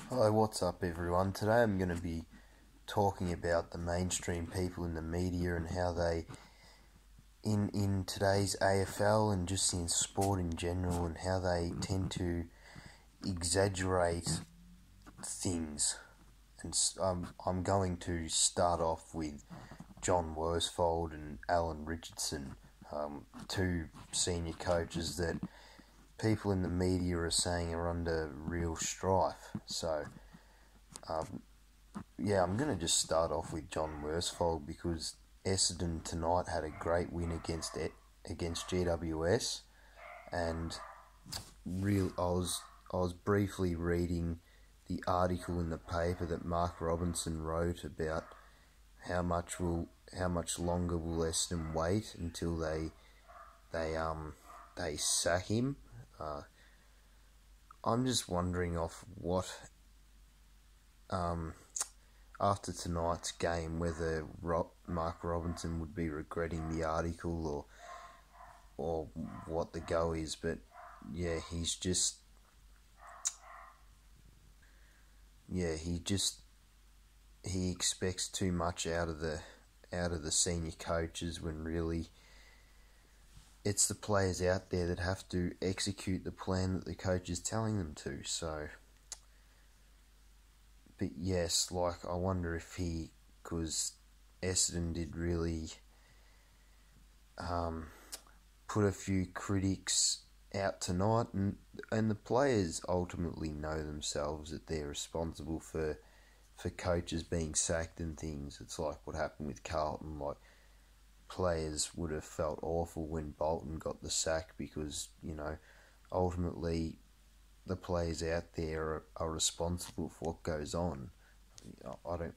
Hi, what's up everyone? Today I'm going to be talking about the mainstream people in the media and how they, in today's AFL and just in sport in general, and how they tend to exaggerate things. And I'm going to start off with John Worsfold and Alan Richardson, two senior coaches that people in the media are saying are under real strife. So, I'm going to just start off with John Worsfold because Essendon tonight had a great win against GWS, and I was briefly reading the article in the paper that Mark Robinson wrote about how much longer will Essendon wait until they sack him. I'm just wondering after tonight's game whether Mark Robinson would be regretting the article or what the go is, but yeah, he expects too much out of the senior coaches when really it's the players out there that have to execute the plan that the coach is telling them to. So, but yes, I wonder if because Essendon did really put a few critics out tonight, and the players ultimately know themselves that they're responsible for coaches being sacked and things. It's like what happened with Carlton. Like, players would have felt awful when Bolton got the sack because, ultimately the players out there are responsible for what goes on. I don't.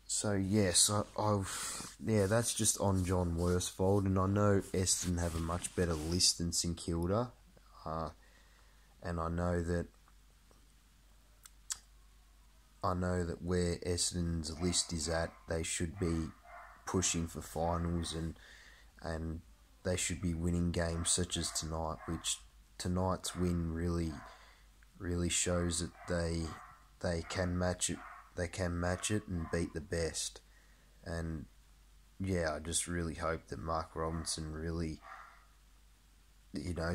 So yes, that's just on John Worsfold, and I know Essendon have a much better list than St Kilda, and I know that where Essendon's list is at, they should be pushing for finals and they should be winning games such as tonight, which tonight's win really shows that they can match it. They can match it and beat the best. And I just really hope that Mark Robinson really,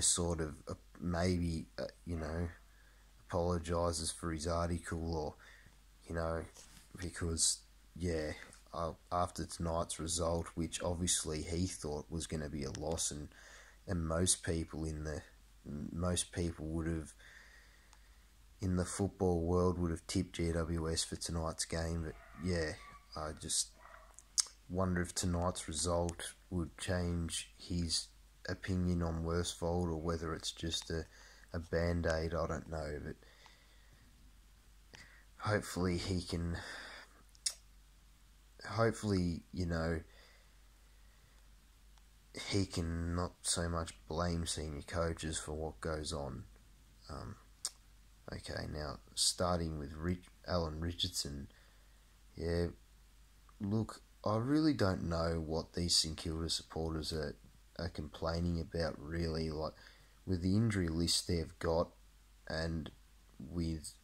sort of maybe apologises for his article, or because after tonight's result, which obviously he thought was going to be a loss, and most people would have in the football world would have tipped GWS for tonight's game. But I just wonder if tonight's result would change his opinion on Worsfold, or whether it's just a band-aid. I don't know, but hopefully he can not so much blame senior coaches for what goes on. Okay, now starting with Alan Richardson. Yeah, look, I really don't know what these St Kilda supporters are complaining about, really. Like, with the injury list they've got and with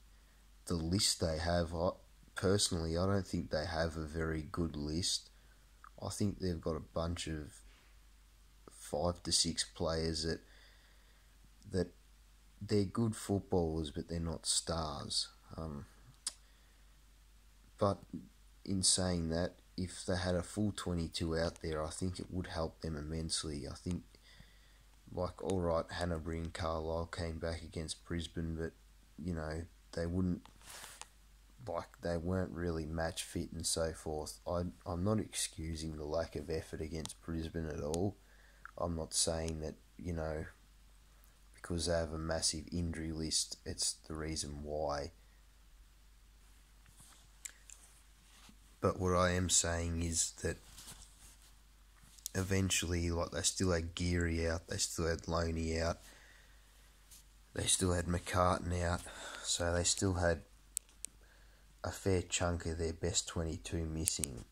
the list they have, personally, I don't think they have a very good list. I think they've got a bunch of 5 to 6 players that they're good footballers, but they're not stars. But in saying that, if they had a full 22 out there, I think it would help them immensely. I think, alright, Hanbury and Carlisle came back against Brisbane, but, they weren't really match fit and so forth. I'm not excusing the lack of effort against Brisbane at all. I'm not saying that, because they have a massive injury list, it's the reason why. But what I am saying is that eventually, they still had Geary out, they still had Loney out, they still had McCartan out, so they still had a fair chunk of their best 22 missing.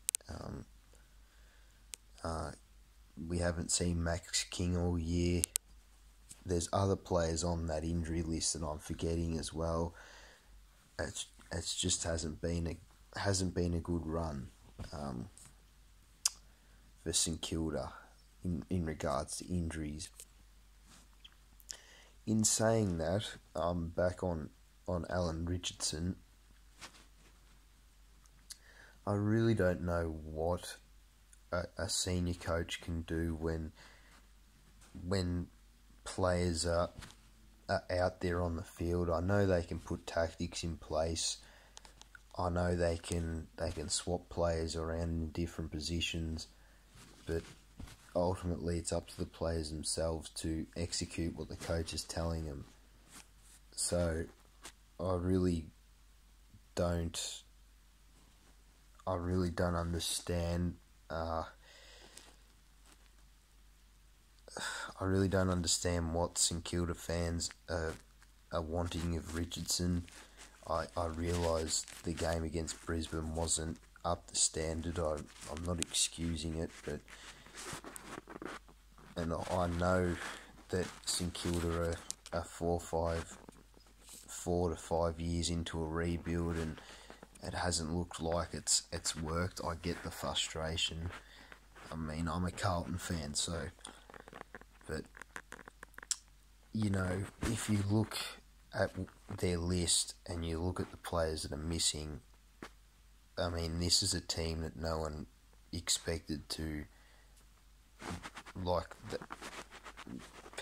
We haven't seen Max King all year. there's other players on that injury list that I'm forgetting as well. It's just hasn't been a good run for St Kilda in regards to injuries. In saying that, I'm back on Alan Richardson. I really don't know what a senior coach can do when players are out there on the field. I know they can put tactics in place. I know they can swap players around in different positions, but ultimately it's up to the players themselves to execute what the coach is telling them. So I really don't understand. I really don't understand what St Kilda fans are wanting of Richardson. I realise the game against Brisbane wasn't up to standard. I'm not excusing it, but I know that St Kilda are 4 to 5 years into a rebuild, and it hasn't looked like it's worked. I get the frustration. I mean, I'm a Carlton fan, so, but you know, if you look at their list and you look at the players that are missing, I mean, this is a team that no one expected to, like,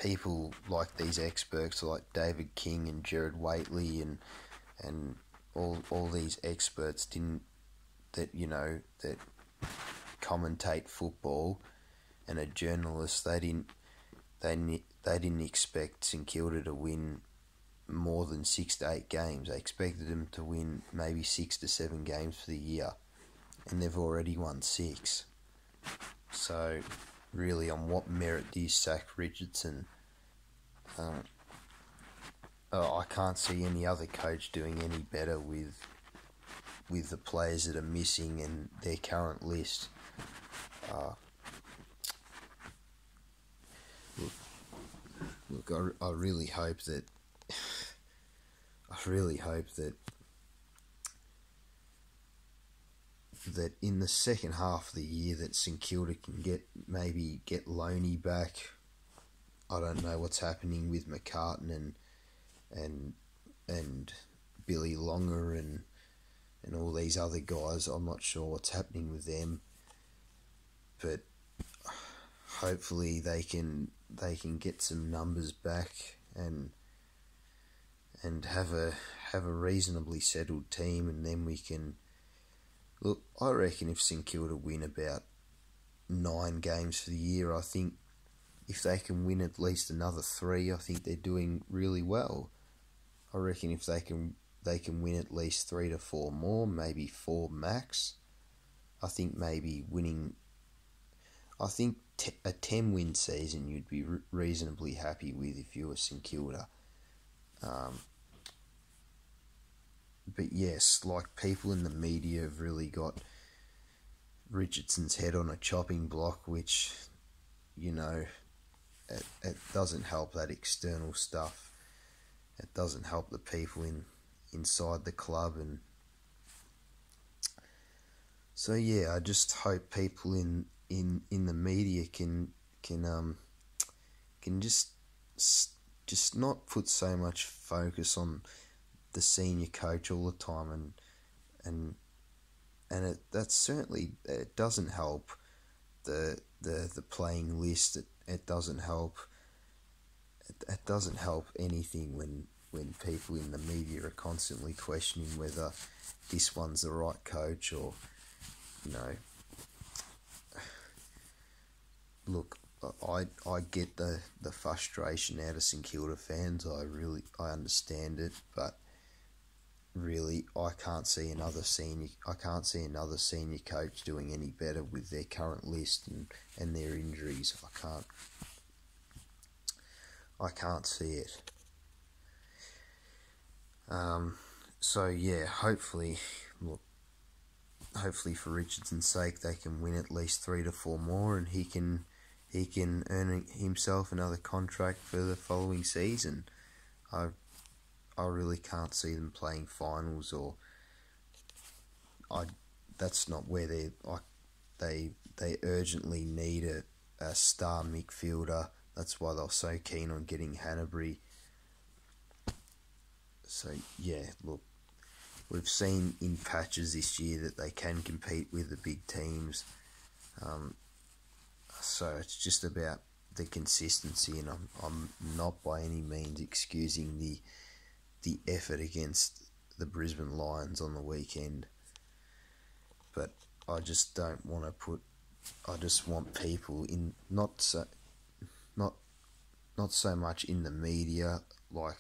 people like these experts like David King and Gerard Whateley and all these experts that commentate football and are journalists. They didn't expect St Kilda to win more than 6 to 8 games. They expected them to win maybe 6 to 7 games for the year, and they've already won 6. So really, on what merit do you sack Richardson? I can't see any other coach doing any better with the players that are missing and their current list. Look, I really hope that in the second half of the year that St Kilda can get Loney back. I don't know what's happening with McCartan and Billy Longer and all these other guys. I'm not sure what's happening with them, but hopefully they can get some numbers back and have a reasonably settled team, and then we can look. I reckon if St Kilda win about 9 games for the year, I think if they can win at least another 3, I think they're doing really well. I reckon if they can win at least 3 to 4 more, maybe 4 max. I think maybe winning. I think a 10-win season you'd be reasonably happy with if you were St Kilda. But yes, like, people in the media have really got Richardson's head on a chopping block, which, you know, it doesn't help that external stuff. It doesn't help the people inside the club, and so yeah, I just hope people in the media can just not put so much focus on the senior coach all the time, and that certainly it doesn't help the playing list. It doesn't help. It doesn't help anything when people in the media are constantly questioning whether this one's the right coach, or, you know. Look, I get the frustration out of St Kilda fans. I understand it, but really, I can't see another senior coach doing any better with their current list and their injuries. I can't see it. So yeah, hopefully for Richardson's sake, they can win at least 3 to 4 more, and he can he can earn himself another contract for the following season. I really can't see them playing finals, or that's not where they urgently need a star midfielder. That's why they're so keen on getting Hanbury. So yeah, look, we've seen in patches this year that they can compete with the big teams. So it's just about the consistency, and I'm not by any means excusing the effort against the Brisbane Lions on the weekend. But I just don't want to put. I just want people in not so much in the media, like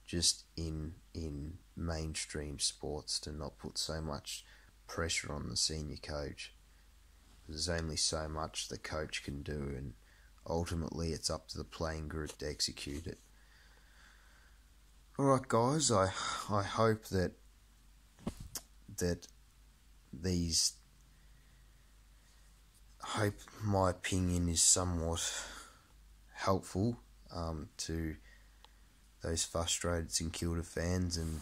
just in mainstream sports, to not put so much pressure on the senior coach. There's only so much the coach can do, and ultimately it's up to the playing group to execute it. Alright guys, I hope that my opinion is somewhat helpful to those frustrated St Kilda fans, and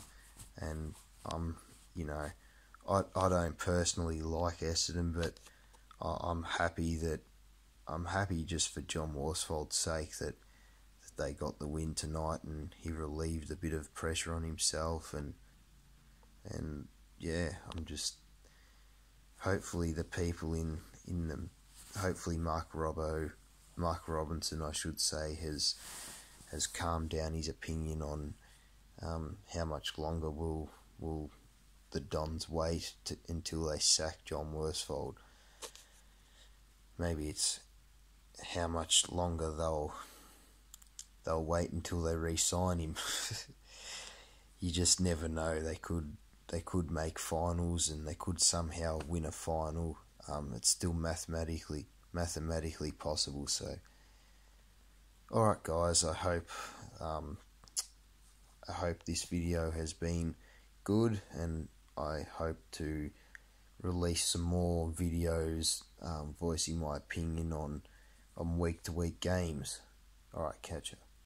I don't personally like Essendon, but I'm happy just for John Worsfold's sake that they got the win tonight, and he relieved a bit of pressure on himself, and yeah, I'm just hopefully the people in the hopefully Mark Robinson, I should say, has calmed down his opinion on how much longer will the Dons wait until they sack John Worsfold. Maybe it's how much longer they'll wait until they re-sign him. You just never know. They could make finals, and they could somehow win a final. It's still mathematically possible. So, all right, guys. I hope this video has been good, and I hope to release some more videos voicing my opinion on week-to-week games. All right, catch ya.